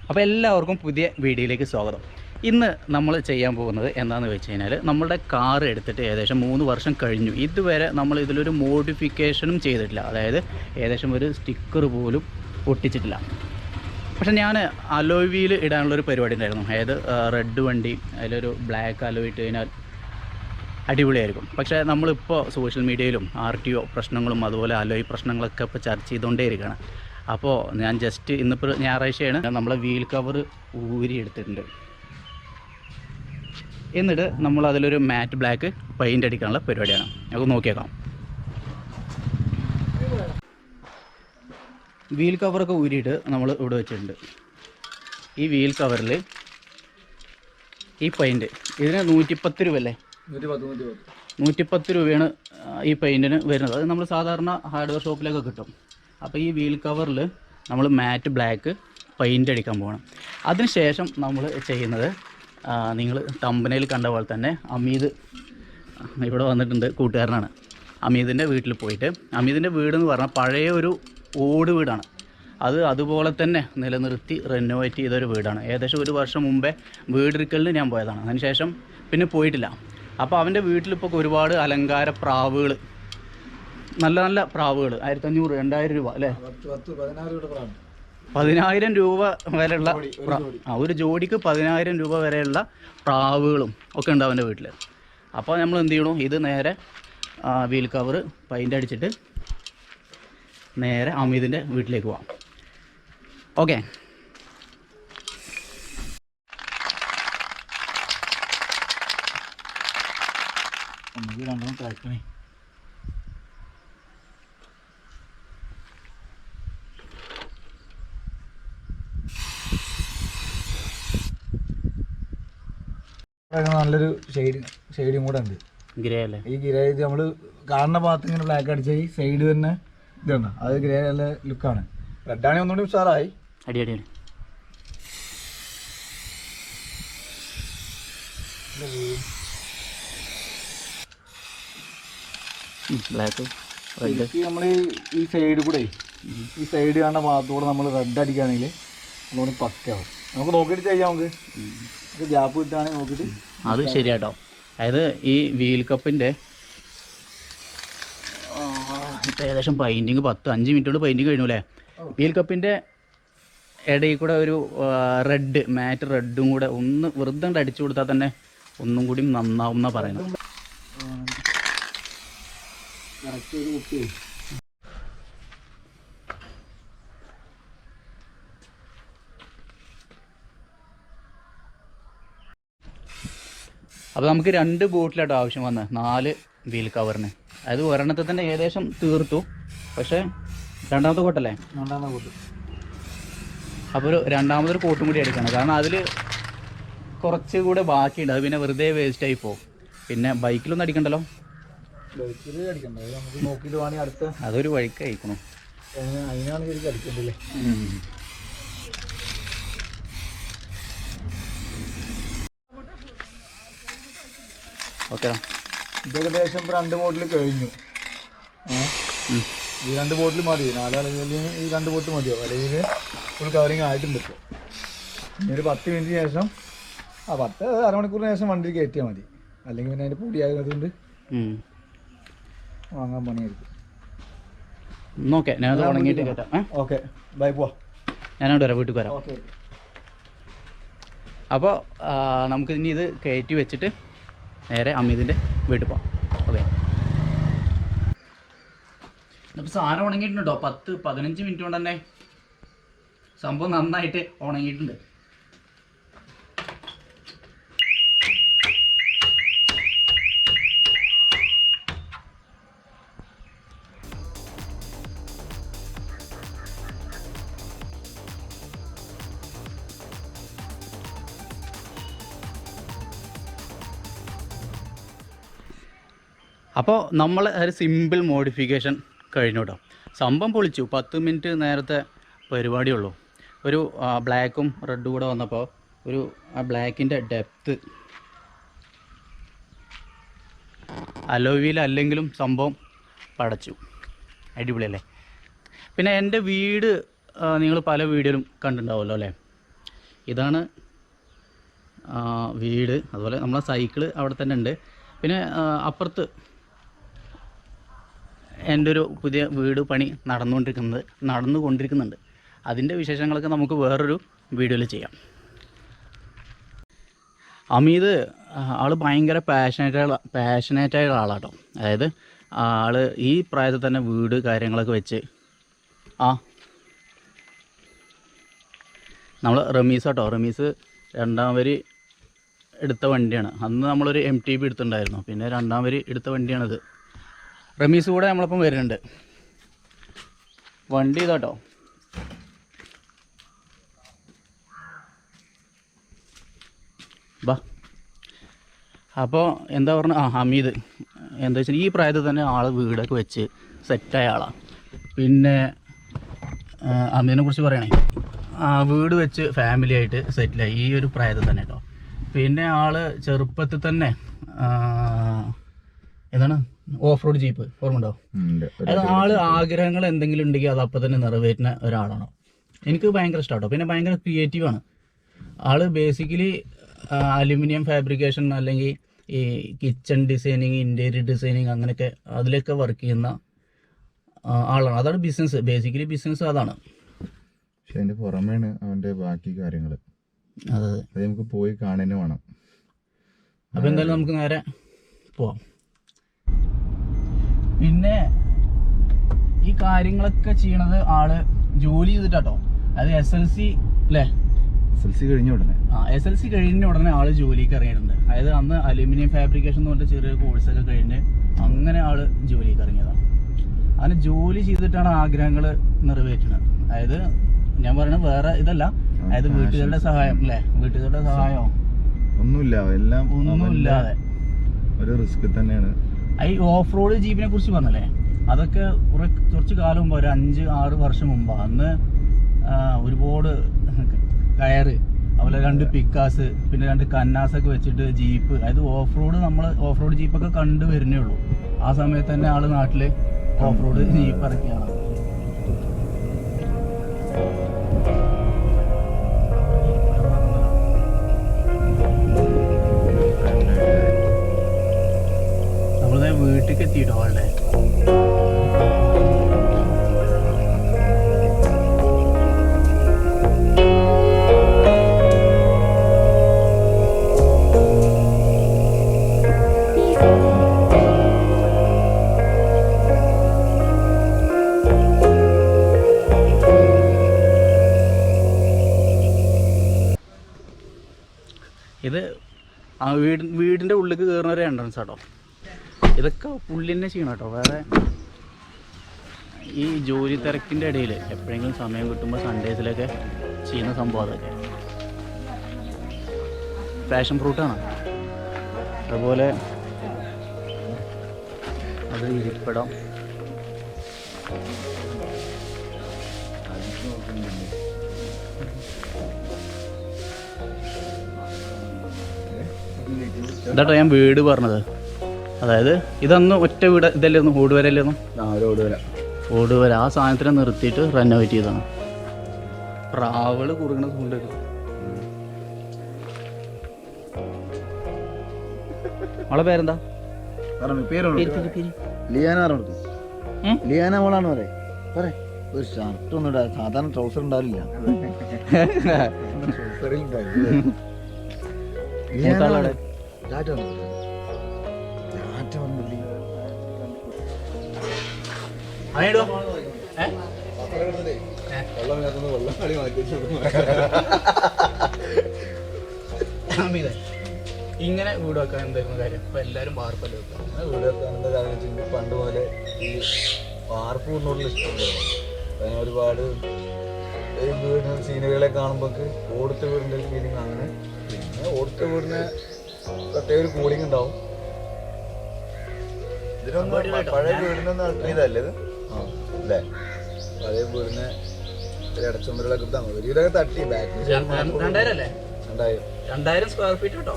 അപ്പോൾ എല്ലാവർക്കും പുതിയ വീഡിയോയിലേക്ക് സ്വാഗതം. ഇന്ന് നമ്മൾ ചെയ്യാൻ പോകുന്നത് എന്താണെന്ന് വെച്ച് കഴിഞ്ഞാൽ, നമ്മളുടെ കാർ എടുത്തിട്ട് ഏകദേശം 3 വർഷം കഴിഞ്ഞു. ഇതുവരെ നമ്മൾ ഇതിലൊരു മോഡിഫിക്കേഷനും ചെയ്തിട്ടില്ല. അതായത് ഏകദേശം ഒരു സ്റ്റിക്കർ പോലും ഒട്ടിച്ചിട്ടില്ല. പക്ഷേ ഞാൻ അലോയ് വീൽ ഇടാനുള്ളൊരു പരിപാടി ഉണ്ടായിരുന്നു. അതായത് റെഡ് വണ്ടി അതിലൊരു ബ്ലാക്ക് അലോയ് ഇട്ട് കഴിഞ്ഞാൽ അടിപൊളിയായിരിക്കും. പക്ഷേ നമ്മളിപ്പോൾ സോഷ്യൽ മീഡിയയിലും RTO പ്രശ്നങ്ങളും അതുപോലെ അലോയ് പ്രശ്നങ്ങളൊക്കെ ഇപ്പോൾ ചർച്ച ചെയ്തുകൊണ്ടേ ഇരിക്കുകയാണ്. അപ്പോൾ ഞാൻ ജസ്റ്റ് ഇന്നിപ്പോൾ ഞായറാഴ്ചയാണ്, നമ്മളെ വീൽ കവർ ഊരി എടുത്തിട്ടുണ്ട്. എന്നിട്ട് നമ്മൾ അതിലൊരു മാറ്റ് ബ്ലാക്ക് പെയിൻ്റ് അടിക്കാനുള്ള പരിപാടിയാണ്. നമുക്ക് നോക്കിയേക്കാം. വീൽ കവറൊക്കെ ഊരിയിട്ട് നമ്മൾ ഇവിടെ വെച്ചിട്ടുണ്ട്. ഈ വീൽ കവറിൽ ഈ പെയിൻറ്റ് ഇതിന് 110 രൂപ അല്ലേ? 110 രൂപയാണ് ഈ പെയിൻറ്റിന് വരുന്നത്. അത് നമ്മൾ സാധാരണ ഹാർഡ്വെയർ ഷോപ്പിലൊക്കെ കിട്ടും. അപ്പോൾ ഈ വീൽ കവറിൽ നമ്മൾ മാറ്റ് ബ്ലാക്ക് പെയിൻ്റ് അടിക്കാൻ പോകണം. അതിനുശേഷം നമ്മൾ ചെയ്യുന്നത്, നിങ്ങൾ തമ്പനയിൽ കണ്ട പോലെ തന്നെ അമീദ് ഇവിടെ വന്നിട്ടുണ്ട്, കൂട്ടുകാരനാണ്. അമീദിൻ്റെ വീട്ടിൽ പോയിട്ട്, അമീദിൻ്റെ വീടെന്ന് പറഞ്ഞാൽ പഴയ ഒരു ഓട് വീടാണ്. അത് അതുപോലെ തന്നെ നിലനിർത്തി റെനോവേറ്റ് ചെയ്തൊരു വീടാണ്. ഏകദേശം 1 വർഷം മുമ്പേ വീടെടുക്കലിന് ഞാൻ പോയതാണ്. അതിനുശേഷം പിന്നെ പോയിട്ടില്ല. അപ്പോൾ അവൻ്റെ വീട്ടിലിപ്പോൾ ഒരുപാട് അലങ്കാര പ്രാവുകൾ, നല്ല നല്ല പ്രാവുകൾ, 1500 2000 രൂപ അല്ലേ? 10000 രൂപ വരെയുള്ള ഒരു ജോഡിക്ക് 10000 രൂപ വരെയുള്ള പ്രാവുകളും ഒക്കെ ഉണ്ട് അവൻ്റെ വീട്ടിൽ. അപ്പോൾ നമ്മൾ എന്ത് ചെയ്യണം, ഇത് നേരെ വീൽ കവർ പെയിൻ്റ് അടിച്ചിട്ട് നേരെ അമീദിൻ്റെ വീട്ടിലേക്ക് പോവാം. ഓക്കെ, ട്രാക്കണേ. നല്ലൊരു ഷെയ്ഡും കൂടെ ഉണ്ട്. ഗ്രേ അല്ലേ? ഈ ഗ്രേ ഇത് നമ്മൾ കാണുന്ന ഭാഗത്ത് ഇങ്ങനെ ബ്ലാക്ക് അടിച്ച ഈ സൈഡ് തന്നെ ഇതുണ്ട്, അത് ഗ്രേ നല്ല ലുക്കാണ്. റെഡാണെങ്കിൽ ഒന്നുകൂടി ഉഷാറായി. അടിപൊളിയാണ്. ബ്ലാക്ക് നമ്മൾ ഈ സൈഡ് കൂടെ, ഈ സൈഡ് കാണുന്ന ഭാഗത്തുകൂടെ നമ്മൾ റെഡ് അടിക്കുകയാണെങ്കിൽ ഒന്നുകൂടി പക്കാവും. നമുക്ക് നോക്കിയിട്ട് ചെയ്യാം. നമുക്ക് ഗ്യാപ്പ് കിട്ടുകയാണെങ്കിൽ നോക്കിയിട്ട് അത് ശരിയാട്ടോ. അതായത് ഈ വീൽ കപ്പിൻ്റെ ഇപ്പം ഏകദേശം പെയിൻറ്റിങ് 5 മിനിറ്റ് കൊണ്ട് പെയിൻറ്റിങ് കഴിഞ്ഞു അല്ലേ? വീൽ കപ്പിൻ്റെ ഇടയിൽ കൂടെ ഒരു റെഡ് മാറ്റ് റെഡും കൂടെ ഒന്ന് വെറുതെ അടിച്ചു കൊടുത്താൽ തന്നെ ഒന്നും കൂടി നന്നാവും എന്നാണ് പറയുന്നത്. അപ്പോൾ നമുക്ക് 2 ബോട്ടിലായിട്ട് ആവശ്യം വന്ന് 4 വീൽ കവറിന്. അതായത് ഒരെണ്ണത്തെ തന്നെ ഏകദേശം തീർത്തു. പക്ഷേ രണ്ടാമത്തെ കോട്ടല്ലേ? രണ്ടാമത്തെ കോട്ട്. അപ്പോൾ രണ്ടാമതൊരു കോട്ടും കൂടി അടിക്കണം. കാരണം അതിൽ കുറച്ച് കൂടെ ബാക്കിയുണ്ട്. അത് പിന്നെ വെറുതെ വേസ്റ്റായി പോകും. പിന്നെ ബൈക്കിലൊന്നും അടിക്കണ്ടല്ലോ. അതൊരു വഴിക്ക് അയക്കണം. അതിനാണ് ശരിക്കും അടിക്കണ്ടല്ലേ? ഓക്കെ, ഇത് ഏകദേശം ഇപ്പോൾ 2 ബോട്ടിൽ കഴിഞ്ഞു. ഈ 2 ബോട്ടിൽ മതി. 4 ആളുകളിൽ ഈ 2 ബോട്ടിൽ മതിയോ? അല്ലെങ്കിൽ ഫുൾ കവറിങ് ആയിട്ടുണ്ട്. ഇപ്പോൾ ഇനി ഒരു 10 മിനിറ്റിന് ശേഷം 10 അരമണിക്കൂറിന് ശേഷം വണ്ടി കയറ്റിയാൽ മതി. അല്ലെങ്കിൽ പിന്നെ അതിൻ്റെ പൊടിയായതുകൊണ്ട് വാങ്ങാൻ പണിയായിരിക്കും. ഓക്കെ, ഞാനത് ഉണങ്ങിയിട്ട് കയറ്റാം. ഓക്കെ, ബൈ, പോവാം. ഞാനവിടെ വരാം, വീട്ടിൽ വരാം. ഓക്കെ. അപ്പോൾ നമുക്ക് ഇനി ഇത് കയറ്റി വെച്ചിട്ട് നേരെ അമീദിൻ്റെ വീട്ടിൽ പോകാം. ഓക്കെ, ഇപ്പോൾ സാധനം ഉണങ്ങിയിട്ടുണ്ടോ? 10-15 മിനിറ്റ് കൊണ്ട് തന്നെ സംഭവം നന്നായിട്ട് ഉണങ്ങിയിട്ടുണ്ട്. അപ്പോൾ നമ്മൾ ഒരു സിമ്പിൾ മോഡിഫിക്കേഷൻ കഴിഞ്ഞു കേട്ടോ. സംഭവം പൊളിച്ചു. 10 മിനിറ്റ് നേരത്തെ പരിപാടിയുള്ളൂ. ഒരു ബ്ലാക്കും റെഡും കൂടെ വന്നപ്പോൾ ഒരു ആ ബ്ലാക്കിൻ്റെ ഡെപ്ത്ത് അലോയ് വീൽ അല്ലെങ്കിലും സംഭവം പടച്ചു. അടിപൊളിയല്ലേ? പിന്നെ എൻ്റെ വീട് നിങ്ങൾ പല വീഡിയോയിലും കണ്ടിട്ടുണ്ടാവുമല്ലോ അല്ലേ? ഇതാണ് വീട്. അതുപോലെ നമ്മളെ സൈക്കിള് അവിടെ തന്നെ ഉണ്ട്. പിന്നെ അപ്പുറത്ത് എൻ്റെ ഒരു പുതിയ വീട് പണി നടന്നുകൊണ്ടിരിക്കുന്നുണ്ട്. അതിൻ്റെ വിശേഷങ്ങളൊക്കെ നമുക്ക് വേറൊരു വീഡിയോയിൽ ചെയ്യാം. അമീത് ആൾ ഭയങ്കര പാഷനേറ്റായ ആളാട്ടോ. അതായത് ആൾ ഈ പ്രായത്തിൽ തന്നെ വീട് കാര്യങ്ങളൊക്കെ വെച്ച് നമ്മൾ റമീസ് രണ്ടാം വരി എടുത്ത വണ്ടിയാണ്. അന്ന് നമ്മളൊരു MTB എടുത്തിട്ടുണ്ടായിരുന്നു. പിന്നെ രണ്ടാം വരി എടുത്ത വണ്ടിയാണിത്. റമീസ് കൂടെ നമ്മളപ്പം വരുന്നുണ്ട്. വണ്ടി ഇതാട്ടോ. ബാ. അപ്പോൾ എന്താ പറഞ്ഞ ഹമീദ് എന്താ വെച്ചാൽ ഈ പ്രായത്തിൽ തന്നെ ആൾ വീടൊക്കെ വെച്ച് സെറ്റായ ആളാണ്. പിന്നെ ഹമീദിനെ കുറിച്ച് പറയണേ, വീട് വെച്ച് ഫാമിലി ആയിട്ട് സെറ്റിലായി ഈ ഒരു പ്രായത്തിൽ തന്നെ കേട്ടോ. പിന്നെ ആൾ ചെറുപ്പത്തിൽ തന്നെ എന്താണ് ഓഫ് റോഡ് ജീപ്പ് ഓർമ്മ. അത് ആൾ ആഗ്രഹങ്ങൾ എന്തെങ്കിലും ഉണ്ടെങ്കിൽ അത് അപ്പം തന്നെ നിറവേറ്റുന്ന ഒരാളാണ്. എനിക്ക് ഭയങ്കര ഇഷ്ടമാട്ടോ. പിന്നെ ഭയങ്കര ക്രിയേറ്റീവാണ് ആൾ. ബേസിക്കലി അലുമിനിയം ഫാബ്രിക്കേഷൻ അല്ലെങ്കിൽ ഈ കിച്ചൺ ഡിസൈനിങ്, ഇൻറ്റീരിയർ ഡിസൈനിങ് അങ്ങനെയൊക്കെ അതിലൊക്കെ വർക്ക് ചെയ്യുന്ന ആളാണ്. അതാണ് ബിസിനസ്. ബേസിക്കലി ബിസിനസ് അതാണ്. പക്ഷെ അതിൻ്റെ പുറമേണ് അവൻ്റെ ബാക്കി കാര്യങ്ങൾ. അതെ, അത് നമുക്ക് പോയി കാണുന്നേ വേണം. അപ്പോൾ എന്തായാലും നമുക്ക് നേരെ പോവാം. പിന്നെ ഈ കാര്യങ്ങളൊക്കെ ചെയ്യണത് ആള് ജോലി ചെയ്തിട്ടാട്ടോ. അത് SLC അല്ലേ? SLC കഴിഞ്ഞ ഉടനെ SLC കഴിഞ്ഞ ഉടനെ ആള് ജോലിക്ക് ഇറങ്ങിയിട്ടുണ്ട്. അതായത് അന്ന് അലുമിനിയം ഫാബ്രിക്കേഷൻ എന്ന് പറഞ്ഞിട്ട് ചെറിയ കോഴ്സൊക്കെ കഴിഞ്ഞ് അങ്ങനെ ആള് ജോലിക്ക് ഇറങ്ങിയതാണ്. അങ്ങനെ ജോലി ചെയ്തിട്ടാണ് ആഗ്രഹങ്ങൾ നിറവേറ്റുന്നത്. അതായത് ഞാൻ പറയുന്നത് വേറെ ഇതല്ല, അതായത് വീട്ടുകാരുടെ സഹായം അല്ലേ, വീട്ടുകാരുടെ സഹായമോ ഒന്നുമില്ല, എല്ലാം ഒന്നുമില്ലാതെ ഒരു റിസ്ക് തന്നെയാണ്. ഈ ഓഫ് റോഡ് ജീപ്പിനെ കുറിച്ച് പറഞ്ഞല്ലേ, അതൊക്കെ കുറച്ച് കാലം മുമ്പ്, ഒരു 5-6 വർഷം മുമ്പ്. അന്ന് ഒരുപാട് കയറ്, അതുപോലെ 2 പിക്കാസ്, പിന്നെ 2 കന്നാസൊക്കെ വെച്ചിട്ട് ജീപ്പ്, അതായത് നമ്മൾ ഓഫ് റോഡ് ജീപ്പൊക്കെ കണ്ടു വരുന്നേ ഉള്ളൂ. ആ സമയത്ത് തന്നെ ആള് നാട്ടില് ഓഫ് റോഡ് ജീപ്പ് ഇറക്കിയാണ്. നമ്മളിത് വീട്ടിലേക്ക് എത്തിയിട്ടോ ആളുടെ. ഇത് വീടിൻ്റെ ഉള്ളിലേക്ക് കയറുന്ന ഒരു എൻട്രൻസ് ആട്ടോ. ഇതൊക്കെ പുള്ളി തന്നെ ചെയ്യണം കേട്ടോ. വേറെ ഈ ജോലി തിരക്കിൻ്റെ ഇടയിൽ എപ്പോഴെങ്കിലും സമയം കിട്ടുമ്പോൾ സൺഡേസിലൊക്കെ ചെയ്യുന്ന സംഭവം അതൊക്കെ. പാഷൻ ഫ്രൂട്ടാണ്. അതുപോലെ അത് ഇരിപ്പിടം. ഇതാട്ടോ ഞാൻ വീട് പറഞ്ഞത്. അതായത് ഇതൊന്ന് ഒറ്റ വീട് ഇതല്ലായിരുന്നു, ഓടുവരല്ലായിരുന്നു. ഓടുവര ആ സാധനത്തിനെ നിർത്തിയിട്ട് റെനോവേറ്റ് ചെയ്തതാണ്. പ്രാവുകൾ കുറുകണ സൗണ്ട്. അവളെ പേരെന്താ? ലിയാന മോളാണ് പറയാ. ഒരു ഷർട്ട് ഒന്നും ഇടാ, സാധാരണ ട്രൗസർ ഉണ്ടാവില്ല. ഇങ്ങനെ വീട് വെക്കാൻ എന്തായിരുന്നു കാര്യം? ഇപ്പൊ എല്ലാരും വാർപ്പല്ലേ വെക്കാം. വീട് വെക്കാൻ എന്താ കാര്യം വെച്ചാൽ പണ്ട് പോലെ ഈ വാർപ്പ് കൊണ്ടുള്ള ഇഷ്ടമുണ്ടായിരുന്നു. അതിന് ഒരുപാട് വീടിന് സീനറികളെ കാണുമ്പോൾ ഓടുത്ത വീടിൻ്റെ ഒരു ഫീലിംഗ്. അങ്ങനെ പിന്നെ ഓടുത്ത വീടിന് പ്രത്യേക ഒരു കൂളിംഗ് ഉണ്ടാവും. ഇതിനൊന്നും പഴയ വീടിനൊന്നും അൾട്ടറേതല്ലേ ഇത്? അല്ലേ? പഴയ വീടിന് ഇടച്ചുമ്പലൊക്കെ വീടൊക്കെ തട്ടി ബാക്ക് 2000 അല്ലേ? 2000 സ്ക്വയർ ഫീറ്റ് കേട്ടോ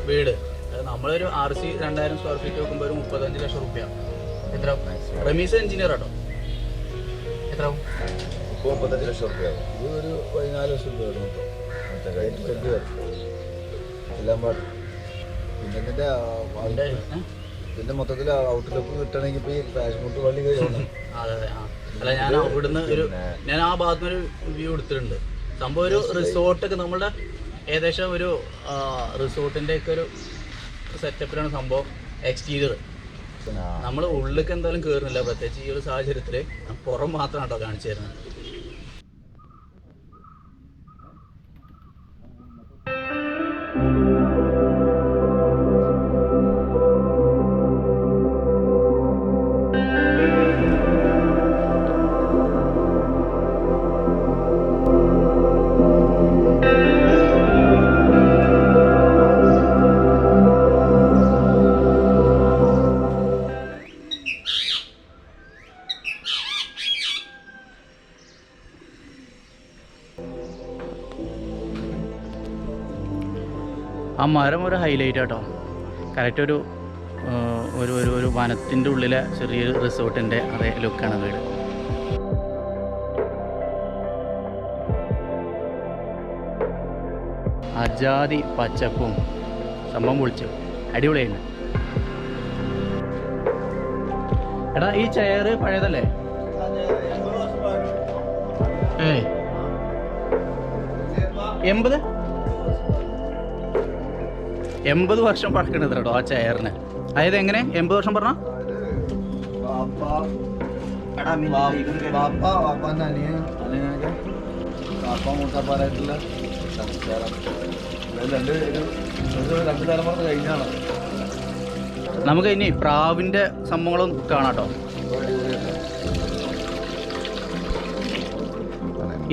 വീട്. നമ്മളൊരു RC 2000 സ്ക്വയർ ഫീറ്റ് വെക്കുമ്പോൾ ഒരു 35 ലക്ഷം റുപ്യ. എത്ര? റമീസ് എഞ്ചിനീയർ കേട്ടോ. എത്ര? 35 ലക്ഷം റുപ്യ. ഇത് ഒരു 14 ലക്ഷം രൂപ. എല്ലാം പിന്നെ ഇതിന്റെ മൊത്തത്തിൽ ഔട്ട്ലുക്ക് കിട്ടണമെങ്കിൽ ഇപ്പൊ ഈ കാശ്മീർ പള്ളി കഴിയണം. അതെ അതെ. അല്ല ഞാൻ ഇവിടുന്ന് ഞാൻ ആ ഭാഗത്തുനിന്ന് ഒരു വ്യൂ എടുത്തിട്ടുണ്ട്. സംഭവം ഒരു റിസോർട്ടൊക്കെ നമ്മളുടെ ഏകദേശം ഒരു റിസോർട്ടിന്റെ ഒക്കെ ഒരു സെറ്റപ്പിലാണ് സംഭവം. എക്സ്റ്റീരിയർ നമ്മൾ ഉള്ളിലേക്ക് എന്തായാലും കയറുന്നില്ല, പ്രത്യേകിച്ച് ഈ ഒരു സാഹചര്യത്തിൽ. പുറം മാത്രമാണ് കേട്ടോ കാണിച്ചു തരുന്നത്. ആ മരം ഒരു ഹൈലൈറ്റ് ആട്ടോ. കറക്റ്റ് ഒരു ഒരു ഒരു ഒരു വനത്തിൻ്റെ ഉള്ളിലെ ചെറിയൊരു റിസോർട്ടിൻ്റെ അതേ ലുക്കാണ് വീട്. അജാതി പച്ചപ്പും സംഭവം പൊളിച്ചു, അടിപൊളിയായിരുന്നു. എടാ ഈ ചെയർ പഴയതല്ലേ? 80 വർഷം പഴക്കണത് കേട്ടോ ആ ചെയറിന്. അതായത് എങ്ങനെ 80 വർഷം പറഞ്ഞ രണ്ട് തലമുറ കഴിഞ്ഞാണ്. നമുക്ക് ഇനി പ്രാവിന്റെ സംഭവങ്ങളും കാണാട്ടോ.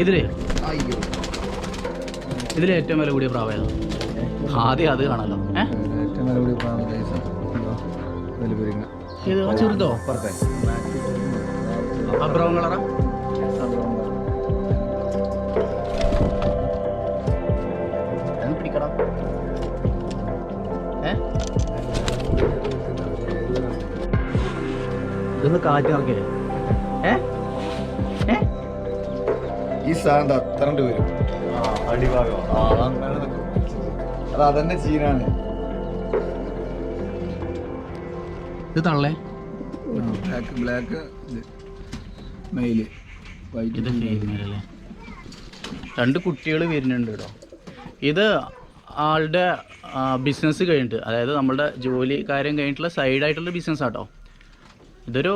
ഇതില് ഏറ്റവും വില കൂടിയ പ്രാവേതോ? ആദ്യം അത് കാണാലോ. ഏറ്റവും വില കൂടിയ പ്രാവ് ഇത് ചെറുതോ? ആ ബ്രൗൺ കളറാ? പിടിക്കടാ. ഇതൊന്ന് കാറ്റ് ഇറക്കില്ലേ? ഈ സാധനം അത്ര വരും അടിഭാഗം. അത് അതന്നെ ചീനാണ്. ഇത് തള്ളേ ബ്ലാക്ക് മെയില് ഇത് ഫീമെയിലല്ലേ? രണ്ട് കുട്ടികൾ വരുന്നുണ്ട് കേട്ടോ. ഇത് ആളുടെ ബിസിനസ് കഴിഞ്ഞിട്ട്, അതായത് നമ്മളുടെ ജോലി കാര്യം കഴിഞ്ഞിട്ടുള്ള സൈഡായിട്ടുള്ള ബിസിനസ് ആട്ടോ. ഇതൊരു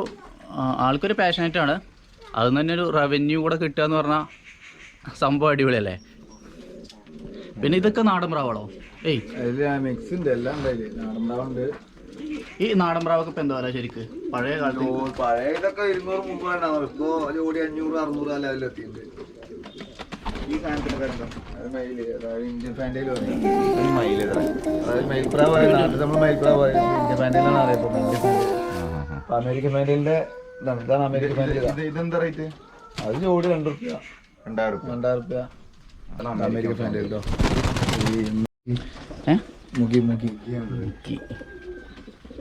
ആൾക്കൊരു പാഷനേറ്റാണ്. അത് തന്നെ ഒരു റവന്യൂ കൂടെ കിട്ടുക എന്ന് പറഞ്ഞാൽ സംഭവം അടിപൊളിയല്ലേ. പിന്നെ ഇതൊക്കെ നാടൻ പ്രാവാണോ? മിക്സ് ഉണ്ട്, എല്ലാം നാടൻ പ്രാവുണ്ട്. ഈ നാടൻ പ്രാവൊക്കെ ഇപ്പൊ എന്താ പറയാ ശരിക്ക്? പഴയ കാലത്ത് പഴയ ഇതൊക്കെ 200-300 ഇപ്പൊ ജോഡി 500-600 ആ ലെവലിലെത്തിയിട്ടുണ്ട്. ഈ സാധനത്തിന്റെ പേരെന്താ? ഇന്ത്യൻ ഫാൻഡയിൽ മയിൽപ്രാവ്. നമ്മൾ മയിൽപ്രാവ് ഇന്ത്യൻ ഫാൻഡയിലാണ് അറിയപ്പെടുന്നത്. ഇന്ത്യൻ ഫാൻഡയിൽ അമേരിക്കൻ ഫാൻഡയിലിന്റെ ഇതാണ്. അമേരിക്കൻ ഫാൻഡയിൽ ഇതെന്താ റേറ്റ്? അത് ജോഡി 2 രൂപ 2000 രൂപ. അമേരിക്കൻ ഫാൻഡയിലോ മുഖി മുഖി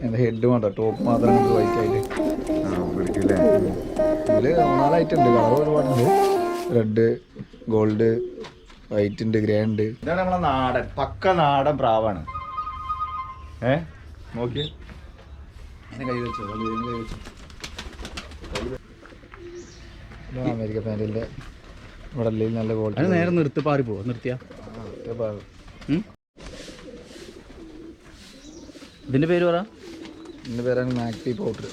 എൻ്റെ ഹെഡ് വേണ്ട, ടോപ്പ് മാത്രം വൈറ്റ് ആയിട്ട് പിടിക്കില്ലേ. ഇതിൽ 4 ഐറ്റം ഉണ്ട്. കളർ ഒരുപാടുണ്ട്. റെഡ്, ഗോൾഡ്, വൈറ്റ് ഉണ്ട്, ഗ്രേ ഉണ്ട്. ഇതാണ് നമ്മളെ നാടൻ, പക്ക നാടൻ പ്രാവാണ്. നോക്കി കൈ വെച്ചോ, കൈ വെച്ചോ. ഇതാണ് അമേരിക്കൻ ഫാൻഡയിലിൻ്റെ ഇവിടെ നല്ല ക്വാളിറ്റി. നേരെ നിർത്തി പാറി പോവാ. നിർത്തിയാ ഇതിന്റെ പേര് പറ. ഇതിൻ്റെ പേരാണ് മാക്പി പൗഡർ.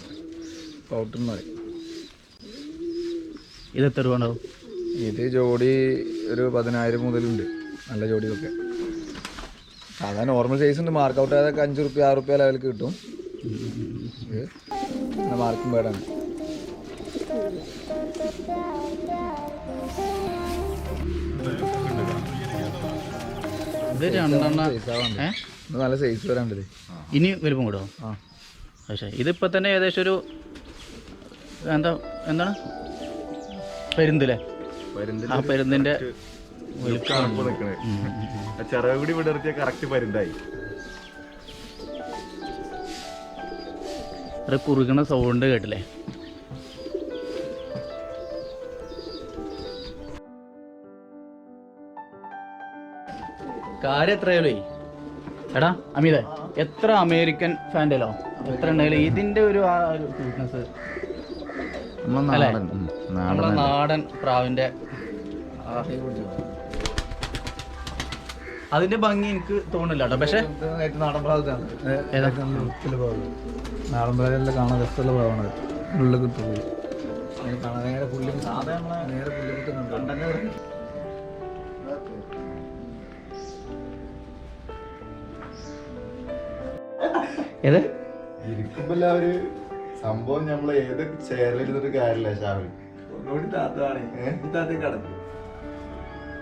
പൗഡർ എന്ന് പറയും. ഇത് എത്ര രൂപ ഉണ്ടാവും? ഇത് ജോഡി ഒരു 10,000 മുതലുണ്ട്. നല്ല ജോഡിയൊക്കെ. സാധാരണ നോർമൽ സൈസ് ഉണ്ട്. മാർക്ക് ഔട്ട് ആയതൊക്കെ 5 രൂപ 6 രൂപ ലെവലിൽ കിട്ടും. ഇത് മാർക്കും പേടാണ്. ഇത് 2 നല്ല സൈസ് വരാണ്ടത്. ഇനി വലുപ്പം കൂടോ? പക്ഷേ ഇതിപ്പോൾ തന്നെ ഏകദേശം ഒരു എന്താണ് പരുന്തല്ലേ? ആ പരുന്തിൻ്റെ ചെറിയ കൂടി വിടർത്തിയ കറക്റ്റ് പരുന്തായി. ഒരു കുറുകണ സൗണ്ട് കേട്ടില്ലേ? കാര്യം എത്രയാലേ എടാ അമിത എത്ര അമേരിക്കൻ ഫാൻ്റെല്ലോ എത്ര ഉണ്ടെങ്കിലും ഇതിൻ്റെ ഒരു ആ ഒരു സ്വീറ്റ്നസ് അല്ലേ നമ്മളെ നാടൻ പ്രാവിൻ്റെ അതിൻ്റെ ഭംഗി എനിക്ക് തോന്നില്ല കേട്ടോ. പക്ഷേ നാടൻ പ്രാവത്താണ് നാടൻ പ്രാവെല്ലാം കാണാൻ രസമുള്ള പ്രാവാണ്. ഉള്ളിൽ കിട്ടുള്ളൂ കാണാൻ നേരെ പുള്ളി നേരെ പുള്ളി കിട്ടുന്നുണ്ട്. ഏത് ഇരിക്കുമ്പോ ഒരു സംഭവം നമ്മള് ഏത് ചേരലിരുന്നിട്ട് കാര്യമില്ല. ഷാവി ഒന്നുകൂടി താത്താണ് കിടക്കും.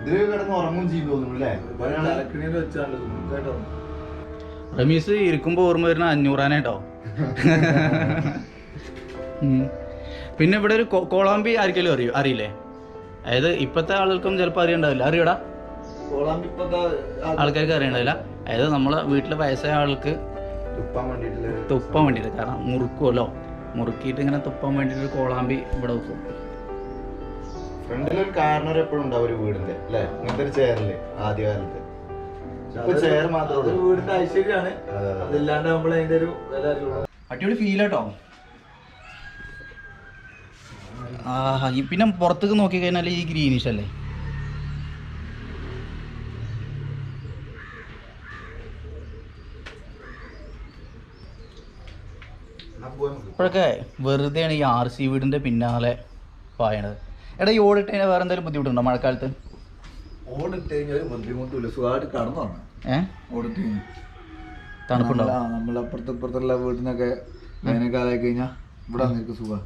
ഇതില് കിടന്ന് ഉറങ്ങും ചെയ്യും തോന്നുന്നു അല്ലേ? തലക്കിണിയിൽ വെച്ചാണ് കേട്ടോ. റമീസ് ഇരിക്കുമ്പോൾ ഓർമ്മ വരുന്ന 500 കേട്ടോ. പിന്നെ ഇവിടെ ഒരു കോളാമ്പി ആർക്കെങ്കിലും അറിയില്ലേ? അതായത് ഇപ്പോഴത്തെ ആളുകൾക്കും ചിലപ്പോൾ അറിയണ്ടാവില്ല. അറിയൂടാ? ആൾക്കാർക്ക് അറിയണ്ടാവില്ല. അതായത് നമ്മളെ വീട്ടിലെ വയസ്സായ ആൾക്ക് തുപ്പാൻ വേണ്ടിയിട്ട്, കാരണം മുറുക്കുമല്ലോ, മുറുക്കിയിട്ട് ഇങ്ങനെ തുപ്പാൻ വേണ്ടിയിട്ട് ഒരു കോളാമ്പി ഇവിടെ വെക്കും. ഫ്രണ്ടിലൊരു കാരണവർ എപ്പോഴും ഉണ്ടാവും ഒരു വീടിന്റെ അല്ലേ? ഇങ്ങനത്തെ ഒരു ചെയറില് ആദ്യകാലത്ത് ചെയർ മാത്രമേ വീടിന്റെ ഐശ്വര്യമാണ്. അതില്ലാണ്ട് നമ്മൾ അതിന്റെ ഒരു വില അറിയുള്ളൂ. അടിപൊളി ഫീൽ കേട്ടോ. പിന്നെ പുറത്തേക്ക് നോക്കി കഴിഞ്ഞാൽ ഈ ഗ്രീനിഷ് അല്ലേ, ഇപ്പോഴൊക്കെ വെറുതെയാണ് ഈ RC വീടിൻ്റെ പിന്നാലെ പായണത്. എടാ ഈ ഓടിട്ട് കഴിഞ്ഞാൽ വേറെ എന്തെങ്കിലും ബുദ്ധിമുട്ടുണ്ടോ മഴക്കാലത്ത്? ഓടിട്ട് കഴിഞ്ഞാൽ ഒരു ബുദ്ധിമുട്ടില്ല, സുഖമായിട്ട് കടന്നു പറഞ്ഞാൽ ഓടിട്ട് കഴിഞ്ഞാൽ തണുപ്പുണ്ടോ? നമ്മളപ്പുറത്ത് ഇപ്പുറത്തുള്ള വീട്ടിൽ വേനൽക്കാലമായി കഴിഞ്ഞാൽ ഇവിടെ വന്നിരിക്കും സുഖം.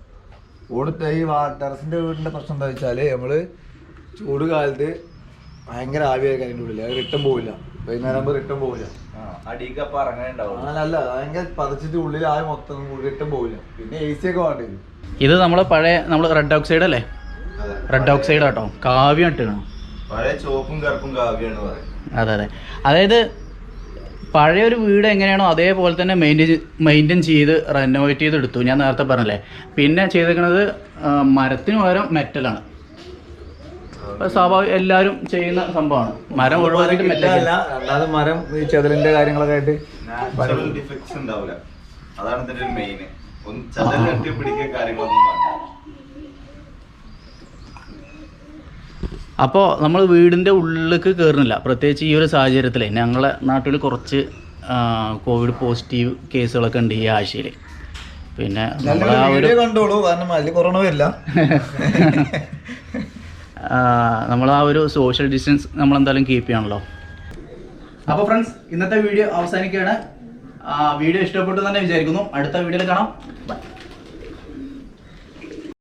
ഓടിട്ട് ഈ ടെറസിൻ്റെ വീടിൻ്റെ പ്രശ്നം എന്താ വെച്ചാൽ നമ്മൾ ചൂട് കാലത്ത് ഭയങ്കര ആവിയായി അതിൻ്റെ ഉള്ളിൽ, അത് റിട്ടേൺ പോവില്ല. വൈകുന്നേരം ആകുമ്പോൾ റിട്ടേൺ പോവില്ല. അങ്ങനല്ല, ഭയങ്കര പതച്ചിട്ട് ഉള്ളിൽ ആയി മൊത്തം റിട്ടേൺ പോവില്ല. പിന്നെ AC ഒക്കെ വേണ്ടി വരും. ഇത് നമ്മൾ റെഡ് ഓക്സൈഡ് അല്ലേ? റെഡ് ഓക്സൈഡ് കേട്ടോ, കാവ്യം ഇട്ടാണ്. പഴയ ചോപ്പും കറുപ്പും കാവ്യാണ് പറയുന്നത്. അതെ. അതായത് പഴയ ഒരു വീട് എങ്ങനെയാണോ അതേപോലെ തന്നെ മെയിൻറ്റെയിൻ ചെയ്ത് റെനോവേറ്റ് ചെയ്തെടുത്തു. ഞാൻ നേരത്തെ പറഞ്ഞല്ലേ. പിന്നെ ചെയ്തേക്കുന്നത് മരത്തിന് പകരം മെറ്റലാണ്. സ്വാഭാവികം എല്ലാവരും ചെയ്യുന്ന സംഭവമാണ്. മരം ഒഴിവാക്കിയിട്ട് മെറ്റല്ല. രണ്ടാമത് മരം ഈ ചെതലിന്റെ കാര്യങ്ങളൊക്കെ ആയിട്ട് നാച്ചുറൽ ഡിഫക്ട്സ് ഉണ്ടാവില്ല. അതാണ് ഇതിന്റെ മെയിൻ. ചെതൽ കെട്ടി പിടിക്കുക കാര്യങ്ങളൊന്നും വേണ്ട. അപ്പോൾ നമ്മൾ വീടിൻ്റെ ഉള്ളിലേക്ക് കയറുന്നില്ല. പ്രത്യേകിച്ച് ഈ ഒരു സാഹചര്യത്തിൽ ഞങ്ങളെ നാട്ടിൽ കുറച്ച് കോവിഡ് പോസിറ്റീവ് കേസുകളൊക്കെ ഉണ്ട് ഈ ആഴ്ചയിൽ. പിന്നെ കണ്ടോളൂ, കാരണം അതിൽ കൊറോണ വരില്ല. നമ്മൾ ആ ഒരു സോഷ്യൽ ഡിസ്റ്റൻസ് നമ്മളെന്തായാലും കീപ്പ് ചെയ്യണമല്ലോ. അപ്പോൾ ഫ്രണ്ട്സ്, ഇന്നത്തെ വീഡിയോ അവസാനിക്കുകയാണ്. വീഡിയോ ഇഷ്ടപ്പെട്ടു തന്നെ വിചാരിക്കുന്നു. അടുത്ത വീഡിയോയിൽ കാണാം. ബൈ.